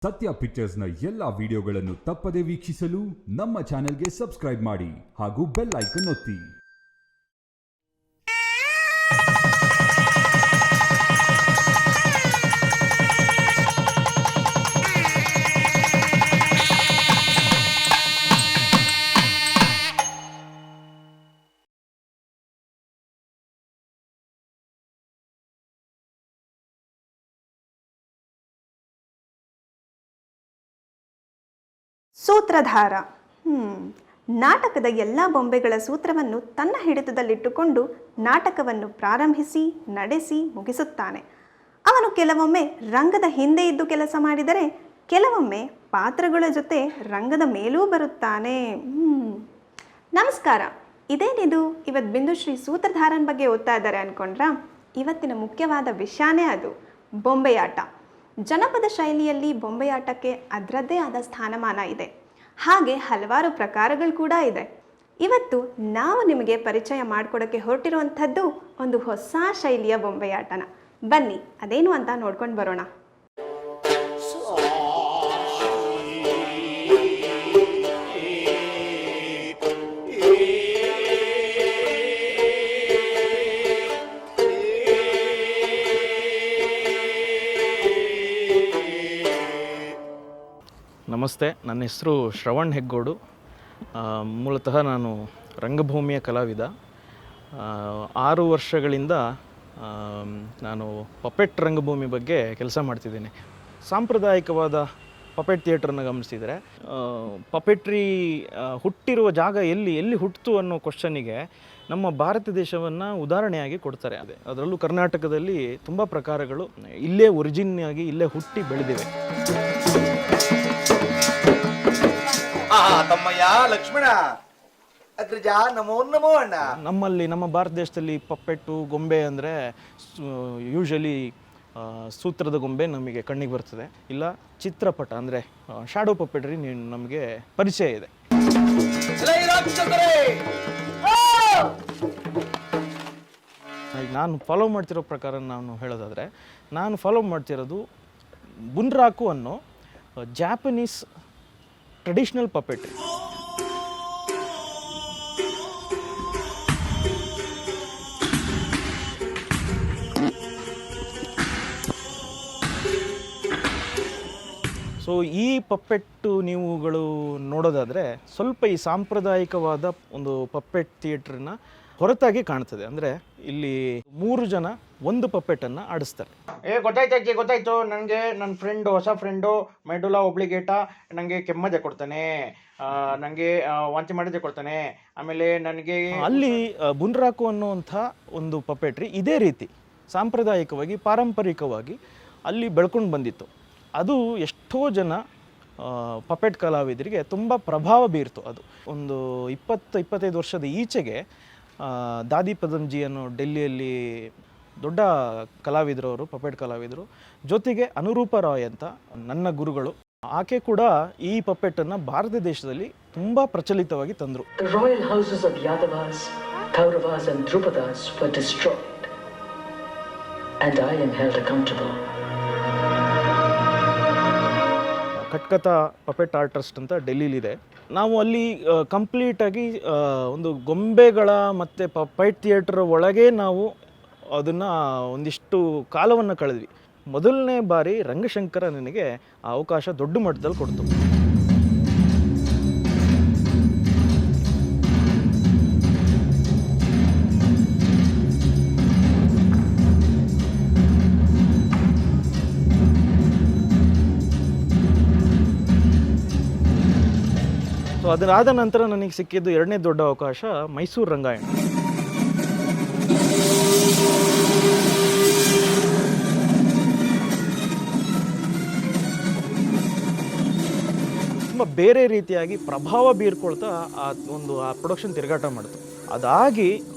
ಸತ್ಯ ಪಿಕ್ಚರ್ಸ್ನ ಎಲ್ಲ ವಿಡಿಯೋಗಳನ್ನು ತಪ್ಪದೇ ವೀಕ್ಷಿಸಲು ನಮ್ಮ ಚಾನೆಲ್ಗೆ ಸಬ್ಸ್ಕ್ರೈಬ್ ಮಾಡಿ ಹಾಗೂ ಬೆಲ್ ಐಕಾನ್ ಒತ್ತಿ. ಸೂತ್ರಧಾರ ನಾಟಕದ ಎಲ್ಲ ಬೊಂಬೆಗಳ ಸೂತ್ರವನ್ನು ತನ್ನ ಹಿಡಿತದಲ್ಲಿಟ್ಟುಕೊಂಡು ನಾಟಕವನ್ನು ಪ್ರಾರಂಭಿಸಿ ನಡೆಸಿ ಮುಗಿಸುತ್ತಾನೆ. ಅವನು ಕೆಲವೊಮ್ಮೆ ರಂಗದ ಹಿಂದೆ ಇದ್ದು ಕೆಲಸ ಮಾಡಿದರೆ ಕೆಲವೊಮ್ಮೆ ಪಾತ್ರಗಳ ಜೊತೆ ರಂಗದ ಮೇಲೂ ಬರುತ್ತಾನೆ. ನಮಸ್ಕಾರ, ಇದೇನಿದು ಇವತ್ತು ಬಿಂದುಶ್ರೀ ಸೂತ್ರಧಾರನ ಬಗ್ಗೆ ಓದ್ತಾ ಇದ್ದಾರೆ ಅಂದ್ಕೊಂಡ್ರಾ? ಇವತ್ತಿನ ಮುಖ್ಯವಾದ ವಿಷಯನೇ ಅದು, ಬೊಂಬೆಯಾಟ. ಜನಪದ ಶೈಲಿಯಲ್ಲಿ ಬೊಂಬೆಯಾಟಕ್ಕೆ ಅದರದ್ದೇ ಆದ ಸ್ಥಾನಮಾನ ಇದೆ. ಹಾಗೆ ಹಲವಾರು ಪ್ರಕಾರಗಳು ಕೂಡ ಇದೆ. ಇವತ್ತು ನಾವು ನಿಮಗೆ ಪರಿಚಯ ಮಾಡಿಕೊಡೋಕ್ಕೆ ಹೊರಟಿರುವಂಥದ್ದು ಒಂದು ಹೊಸ ಶೈಲಿಯ ಬೊಂಬೆಯಾಟನ. ಬನ್ನಿ ಅದೇನು ಅಂತ ನೋಡ್ಕೊಂಡು ಬರೋಣ. ನಮಸ್ತೆ, ನನ್ನ ಹೆಸರು ಶ್ರವಣ್ ಹೆಗ್ಗೋಡು. ಮೂಲತಃ ನಾನು ರಂಗಭೂಮಿಯ ಕಲಾವಿದ. 6 ವರ್ಷಗಳಿಂದ ನಾನು ಪಪೆಟ್ ರಂಗಭೂಮಿ ಬಗ್ಗೆ ಕೆಲಸ ಮಾಡ್ತಿದ್ದೇನೆ. ಸಾಂಪ್ರದಾಯಿಕವಾದ ಪಪೆಟ್ ಥಿಯೇಟ್ರನ್ನು ಗಮನಿಸಿದರೆ ಪಪೆಟ್ರಿ ಹುಟ್ಟಿರುವ ಜಾಗ ಎಲ್ಲಿ ಹುಟ್ಟಿತು ಅನ್ನೋ ಕ್ವಶನಿಗೆ ನಮ್ಮ ಭಾರತ ದೇಶವನ್ನು ಉದಾಹರಣೆಯಾಗಿ ಕೊಡ್ತಾರೆ. ಅದರಲ್ಲೂ ಕರ್ನಾಟಕದಲ್ಲಿ ತುಂಬ ಪ್ರಕಾರಗಳು ಇಲ್ಲೇ ಒರಿಜಿನ್ ಆಗಿ ಇಲ್ಲೇ ಹುಟ್ಟಿ ಬೆಳೆದಿವೆ. ತಮ್ಮಯ್ಯ, ಲಕ್ಷ್ಮಣ, ಅಗ್ರಜ, ನಮೋ ನಮೋ ಅಣ್ಣ. ನಮ್ಮ ಭಾರತ ದೇಶದಲ್ಲಿ ಪಪ್ಪೆಟ್ಟು ಗೊಂಬೆ ಅಂದರೆ ಯೂಶಲಿ ಸೂತ್ರದ ಗೊಂಬೆ ನಮಗೆ ಕಣ್ಣಿಗೆ ಬರ್ತದೆ, ಇಲ್ಲ ಚಿತ್ರಪಟ ಅಂದರೆ ಶಾಡೋ ಪಪ್ಪೆಟ್ರಿ ನಮಗೆ ಪರಿಚಯ ಇದೆ. ನಾನು ಫಾಲೋ ಮಾಡ್ತಿರೋ ಪ್ರಕಾರ ನಾನು ಹೇಳೋದಾದರೆ, ನಾನು ಫಾಲೋ ಮಾಡ್ತಿರೋದು ಬುನ್ರಾಕು ಅನ್ನೋ ಜಾಪನೀಸ್ ಟ್ರೆಡಿಷನಲ್ ಪಪೆಟ್ರಿ. ಸೊ ಈ ಪಪ್ಪೆಟ್ಟು ನೀವುಗಳು ನೋಡೋದಾದರೆ ಸ್ವಲ್ಪ ಈ ಸಾಂಪ್ರದಾಯಿಕವಾದ ಒಂದು ಪಪ್ಪೆಟ್ ಥಿಯೇಟ್ರನ್ನ ಹೊರತಾಗಿ ಕಾಣ್ತದೆ. ಅಂದರೆ ಇಲ್ಲಿ 3 ಜನ ಒಂದು ಪಪ್ಪೆಟನ್ನು ಆಡಿಸ್ತಾರೆ. ಗೊತ್ತಾಯ್ತು. ನನಗೆ ನನ್ನ ಹೊಸ ಫ್ರೆಂಡು ಮೆಡುಲಾ ಒಬ್ಳಿಗೇಟ ನನಗೆ ಕೆಮ್ಮದೆ ಕೊಡ್ತಾನೆ, ನನಗೆ ವಾಂತಿ ಮಾಡಿದೆ ಕೊಡ್ತಾನೆ. ಆಮೇಲೆ ನನಗೆ ಅಲ್ಲಿ ಬುನ್ರಾಕು ಅನ್ನುವಂಥ ಒಂದು ಪಪ್ಪೆಟ್ರಿ ಇದೇ ರೀತಿ ಸಾಂಪ್ರದಾಯಿಕವಾಗಿ ಪಾರಂಪರಿಕವಾಗಿ ಅಲ್ಲಿ ಬೆಳ್ಕೊಂಡು ಬಂದಿತ್ತು. ಅದು ಎಷ್ಟೋ ಜನ ಪಪೆಟ್ ಕಲಾವಿದರಿಗೆ ತುಂಬ ಪ್ರಭಾವ ಬೀರ್ತು. ಅದು ಒಂದು 20-25 ವರ್ಷದ ಈಚೆಗೆ ದಾದಿ ಪದಂಜಿ ಅನ್ನೋ ಡೆಲ್ಲಿಯಲ್ಲಿ ದೊಡ್ಡ ಕಲಾವಿದರವರು, ಪಪೆಟ್ ಕಲಾವಿದರು. ಜೊತೆಗೆ ಅನುರೂಪ ರಾಯ್ ಅಂತ ನನ್ನ ಗುರುಗಳು, ಆಕೆ ಕೂಡ ಈ ಪಪ್ಪೆಟ್ಟನ್ನು ಭಾರತ ದೇಶದಲ್ಲಿ ತುಂಬ ಪ್ರಚಲಿತವಾಗಿ ತಂದರು. Royal houses of Yadavas, Kauravas and Drupadas were destroyed and I am held accountable. Katkatha puppet art trust ಅಂತ ಡೆಲ್ಲಿಲಿದೆ. ನಾವು ಅಲ್ಲಿ ಕಂಪ್ಲೀಟಾಗಿ ಒಂದು ಗೊಂಬೆಗಳ ಮತ್ತು ಪಪೆಟ್ ಥಿಯೇಟ್ರ್ ಒಳಗೆ ನಾವು ಅದನ್ನು ಒಂದಿಷ್ಟು ಕಾಲವನ್ನು ಕಳೆದ್ವಿ. ಮೊದಲನೇ ಬಾರಿ ರಂಗಶಂಕರ ನನಗೆ ಆ ಅವಕಾಶ ದೊಡ್ಡ ಮಟ್ಟದಲ್ಲಿ ಕೊಡ್ತು. ಸೊ ಅದರಾದ ನಂತರ ನನಗೆ ಸಿಕ್ಕಿದ್ದು 2ನೇ ದೊಡ್ಡ ಅವಕಾಶ ಮೈಸೂರು ರಂಗಾಯಣ. ತುಂಬ ಬೇರೆ ರೀತಿಯಾಗಿ ಪ್ರಭಾವ ಬೀರ್ಕೊಳ್ತಾ ಆ ಪ್ರೊಡಕ್ಷನ್ ತಿರುಗಾಟ ಮಾಡಿತು. ಅದಾಗಿ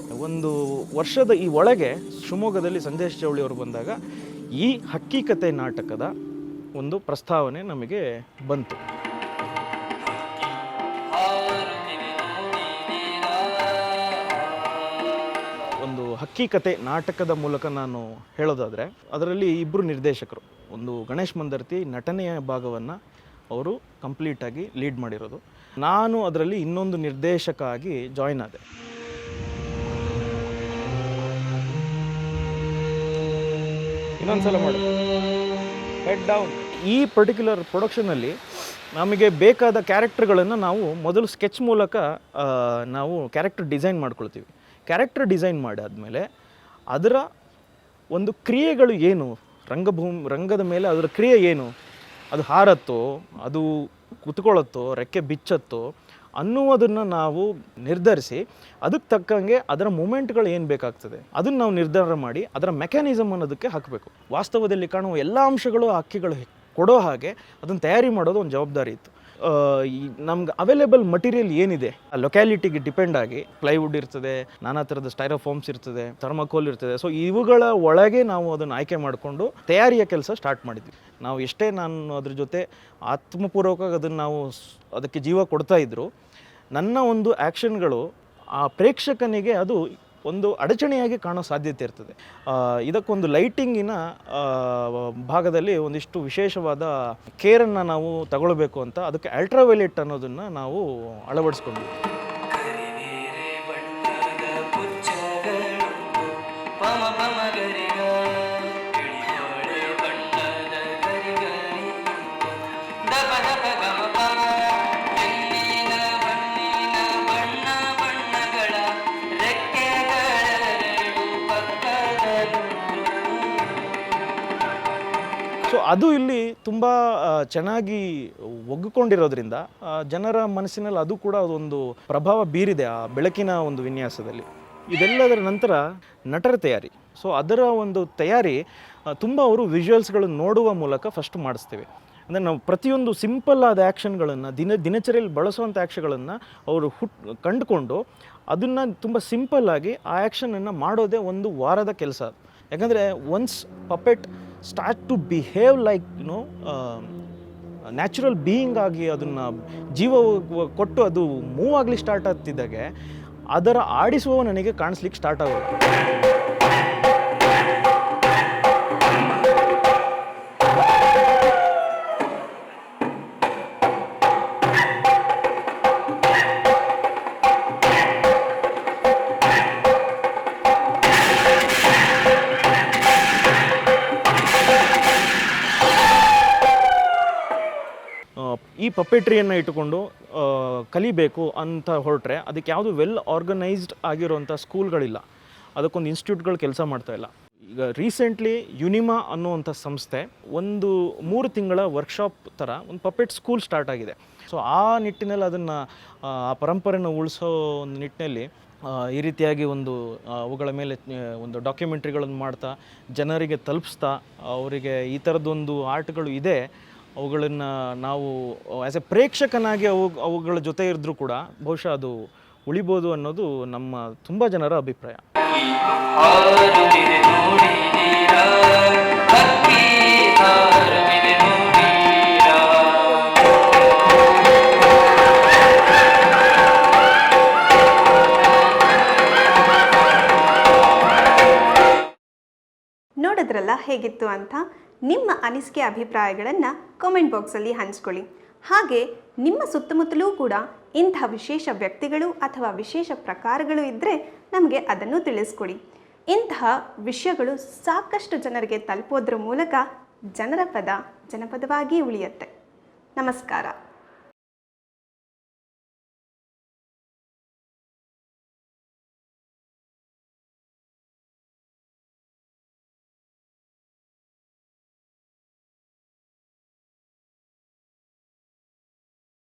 ಒಂದು ವರ್ಷದ ಈ ಒಳಗೆ ಶಿವಮೊಗ್ಗದಲ್ಲಿ ಸಂದೇಶ್ ಚೌಳಿ ಅವರು ಬಂದಾಗ ಈ ಹಕ್ಕಿಕತೆ ನಾಟಕದ ಒಂದು ಪ್ರಸ್ತಾವನೆ ನಮಗೆ ಬಂತು. ಒಂದು ಹಕ್ಕಿಕತೆ ನಾಟಕದ ಮೂಲಕ ನಾನು ಹೇಳೋದಾದರೆ, ಅದರಲ್ಲಿ 2 ನಿರ್ದೇಶಕರು, ಒಂದು ಗಣೇಶ್ ಮಂದರ್ತಿ ನಟನೆಯ ಭಾಗವನ್ನು ಅವರು ಕಂಪ್ಲೀಟಾಗಿ ಲೀಡ್ ಮಾಡಿರೋದು. ನಾನು ಅದರಲ್ಲಿ ಇನ್ನೊಂದು ನಿರ್ದೇಶಕ ಆಗಿ ಜಾಯ್ನ್ ಆದೆ. ಇನ್ನೊಂದ್ಸಲ ಮಾಡು, ಹೆಡ್ ಡೌನ್. ಈ ಪರ್ಟಿಕ್ಯುಲರ್ ಪ್ರೊಡಕ್ಷನಲ್ಲಿ ನಮಗೆ ಬೇಕಾದ ಕ್ಯಾರೆಕ್ಟರ್ಗಳನ್ನು ನಾವು ಮೊದಲು ಸ್ಕೆಚ್ ಮೂಲಕ ನಾವು ಕ್ಯಾರೆಕ್ಟರ್ ಡಿಸೈನ್ ಮಾಡ್ಕೊಳ್ತೀವಿ. ಕ್ಯಾರೆಕ್ಟರ್ ಡಿಸೈನ್ ಮಾಡಾದಮೇಲೆ ಅದರ ಒಂದು ಕ್ರಿಯೆಗಳು ಏನು, ರಂಗದ ಮೇಲೆ ಅದರ ಕ್ರಿಯೆ ಏನು, ಅದು ಹಾರತ್ತೋ, ಅದು ಕುತ್ಕೊಳ್ಳುತ್ತೋ, ರೆಕ್ಕೆ ಬಿಚ್ಚತ್ತೋ ಅನ್ನುವುದನ್ನು ನಾವು ನಿರ್ಧರಿಸಿ ಅದಕ್ಕೆ ತಕ್ಕಂಗೆ ಅದರ ಮೂಮೆಂಟ್ಗಳು ಏನು ಬೇಕಾಗ್ತದೆ ಅದನ್ನು ನಾವು ನಿರ್ಧಾರ ಮಾಡಿ ಅದರ ಮೆಕ್ಯಾನಿಸಮ್ ಅನ್ನೋದಕ್ಕೆ ಹಾಕಬೇಕು. ವಾಸ್ತವದಲ್ಲಿ ಕಾಣುವ ಎಲ್ಲ ಅಂಶಗಳು ಹಕ್ಕಿಗಳು ಕೊಡೋ ಹಾಗೆ ಅದನ್ನು ತಯಾರಿ ಮಾಡೋದು ಒಂದು ಜವಾಬ್ದಾರಿ ಇತ್ತು. ನಮ್ಗೆ ಅವೈಲೇಬಲ್ ಮಟೀರಿಯಲ್ ಏನಿದೆ ಆ ಲೊಕ್ಯಾಲಿಟಿಗೆ ಡಿಪೆಂಡ್ ಆಗಿ ಪ್ಲೈವುಡ್ ಇರ್ತದೆ, ನಾನಾ ಥರದ ಸ್ಟೈರೋಫಾರ್ಮ್ಸ್ ಇರ್ತದೆ, ಥರ್ಮಾಕೋಲ್ ಇರ್ತದೆ. ಸೊ ಇವುಗಳ ಒಳಗೆ ನಾವು ಅದನ್ನು ಆಯ್ಕೆ ಮಾಡಿಕೊಂಡು ತಯಾರಿಯ ಕೆಲಸ ಸ್ಟಾರ್ಟ್ ಮಾಡಿದ್ವಿ. ನಾವು ಎಷ್ಟೇ ನಾನು ಅದ್ರ ಜೊತೆ ಆತ್ಮಪೂರ್ವಕವಾಗಿ ಅದನ್ನು ನಾವು ಅದಕ್ಕೆ ಜೀವ ಕೊಡ್ತಾ ಇದ್ದರು, ನನ್ನ ಒಂದು ಆ್ಯಕ್ಷನ್ಗಳು ಆ ಪ್ರೇಕ್ಷಕನಿಗೆ ಅದು ಒಂದು ಅಡಚಣೆಯಾಗಿ ಕಾಣೋ ಸಾಧ್ಯತೆ ಇರ್ತದೆ. ಇದಕ್ಕೊಂದು ಲೈಟಿಂಗಿನ ಭಾಗದಲ್ಲಿ ಒಂದಿಷ್ಟು ವಿಶೇಷವಾದ ಕೇರನ್ನು ನಾವು ತಗೊಳ್ಬೇಕು ಅಂತ ಅದಕ್ಕೆ ಅಲ್ಟ್ರಾವೈಲೆಟ್ ಅನ್ನೋದನ್ನು ನಾವು ಅಳವಡಿಸ್ಕೊಂಡ್ವಿ. ಸೊ ಅದು ಇಲ್ಲಿ ತುಂಬ ಚೆನ್ನಾಗಿ ಒಗ್ಗಿಕೊಂಡಿರೋದ್ರಿಂದ ಜನರ ಮನಸ್ಸಿನಲ್ಲಿ ಅದು ಕೂಡ ಒಂದು ಪ್ರಭಾವ ಬೀರಿದೆ ಆ ಬೆಳಕಿನ ಒಂದು ವಿನ್ಯಾಸದಲ್ಲಿ. ಇದೆಲ್ಲದರ ನಂತರ ನಟರ ತಯಾರಿ. ಸೊ ಅದರ ಒಂದು ತಯಾರಿ ತುಂಬ ಅವರು ವಿಜುವಲ್ಸ್ಗಳನ್ನು ನೋಡುವ ಮೂಲಕ ಫಸ್ಟ್ ಮಾಡಿಸ್ತೀವಿ. ಅಂದರೆ ನಾವು ಪ್ರತಿಯೊಂದು ಸಿಂಪಲ್ ಆದ ಆ್ಯಕ್ಷನ್ಗಳನ್ನು ದಿನಚರಿಯಲ್ಲಿ ಬಳಸುವಂಥ ಆ್ಯಕ್ಷನ್ಗಳನ್ನು ಅವರು ಕಂಡುಕೊಂಡು ಅದನ್ನು ತುಂಬ ಸಿಂಪಲ್ಲಾಗಿ ಆ ಆ್ಯಕ್ಷನನ್ನು ಮಾಡೋದೇ ಒಂದು ವಾರದ ಕೆಲಸ. ಯಾಕಂದರೆ once puppet start to behave like natural being ಆಗಿ ಅದನ್ನು ಜೀವ ಕೊಟ್ಟು ಅದು ಮೂವ್ ಆಗಲಿ ಸ್ಟಾರ್ಟ್ ಆಗ್ತಿದ್ದಾಗೆ ಅದರ ಆಡಿಸುವ ನನಗೆ ಕಾಣಿಸ್ಲಿಕ್ಕೆ ಸ್ಟಾರ್ಟ್ ಆಗೋದು. ಈ ಪಪೆಟ್ರಿಯನ್ನು ಇಟ್ಟುಕೊಂಡು ಕಲಿಬೇಕು ಅಂತ ಹೊರಟ್ರೆ ಅದಕ್ಕೆ ಯಾವುದು ವೆಲ್ ಆರ್ಗನೈಸ್ಡ್ ಆಗಿರುವಂಥ ಸ್ಕೂಲ್ಗಳಿಲ್ಲ, ಅದಕ್ಕೊಂದು ಇನ್ಸ್ಟಿಟ್ಯೂಟ್ಗಳು ಕೆಲಸ ಮಾಡ್ತಾಯಿಲ್ಲ. ಈಗ ರೀಸೆಂಟ್ಲಿ ಯುನಿಮಾ ಅನ್ನುವಂಥ ಸಂಸ್ಥೆ ಒಂದು 3 ತಿಂಗಳ ವರ್ಕ್ಶಾಪ್ ಥರ ಒಂದು ಪಪೆಟ್ ಸ್ಕೂಲ್ ಸ್ಟಾರ್ಟ್ ಆಗಿದೆ. ಸೊ ಆ ನಿಟ್ಟಿನಲ್ಲಿ ಅದನ್ನು ಆ ಪರಂಪರೆಯನ್ನು ಉಳಿಸೋ ಒಂದು ನಿಟ್ಟಿನಲ್ಲಿ ಈ ರೀತಿಯಾಗಿ ಅವುಗಳ ಮೇಲೆ ಒಂದು ಡಾಕ್ಯುಮೆಂಟ್ರಿಗಳನ್ನು ಮಾಡ್ತಾ ಜನರಿಗೆ ತಲುಪಿಸ್ತಾ ಅವರಿಗೆ ಈ ಥರದ್ದೊಂದು ಆರ್ಟ್ಗಳು ಇದೆ, ಅವುಗಳನ್ನು ನಾವು ಆ್ಯಸ್ ಎ ಪ್ರೇಕ್ಷಕನಾಗಿ ಅವುಗಳ ಜೊತೆ ಇದ್ದರೂ ಕೂಡ ಬಹುಶಃ ಅದು ಉಳಿಬೋದು ಅನ್ನೋದು ನಮ್ಮ ತುಂಬ ಜನರ ಅಭಿಪ್ರಾಯ. ನೋಡಿದ್ರಲ್ಲ ಹೇಗಿತ್ತು ಅಂತ. ನಿಮ್ಮ ಅನಿಸಿಕೆ ಅಭಿಪ್ರಾಯಗಳನ್ನು ಕಾಮೆಂಟ್ ಬಾಕ್ಸಲ್ಲಿ ಹಂಚ್ಕೊಳ್ಳಿ. ಹಾಗೆ ನಿಮ್ಮ ಸುತ್ತಮುತ್ತಲೂ ಕೂಡ ಇಂಥ ವಿಶೇಷ ವ್ಯಕ್ತಿಗಳು ಅಥವಾ ವಿಶೇಷ ಪ್ರಕಾರಗಳು ಇದ್ದರೆ ನಮಗೆ ಅದನ್ನು ತಿಳಿಸ್ಕೊಡಿ. ಇಂತಹ ವಿಷಯಗಳು ಸಾಕಷ್ಟು ಜನರಿಗೆ ತಲುಪೋದ್ರ ಮೂಲಕ ಜನರ ಪದ ಜನಪದವಾಗಿ ಉಳಿಯುತ್ತೆ. ನಮಸ್ಕಾರ.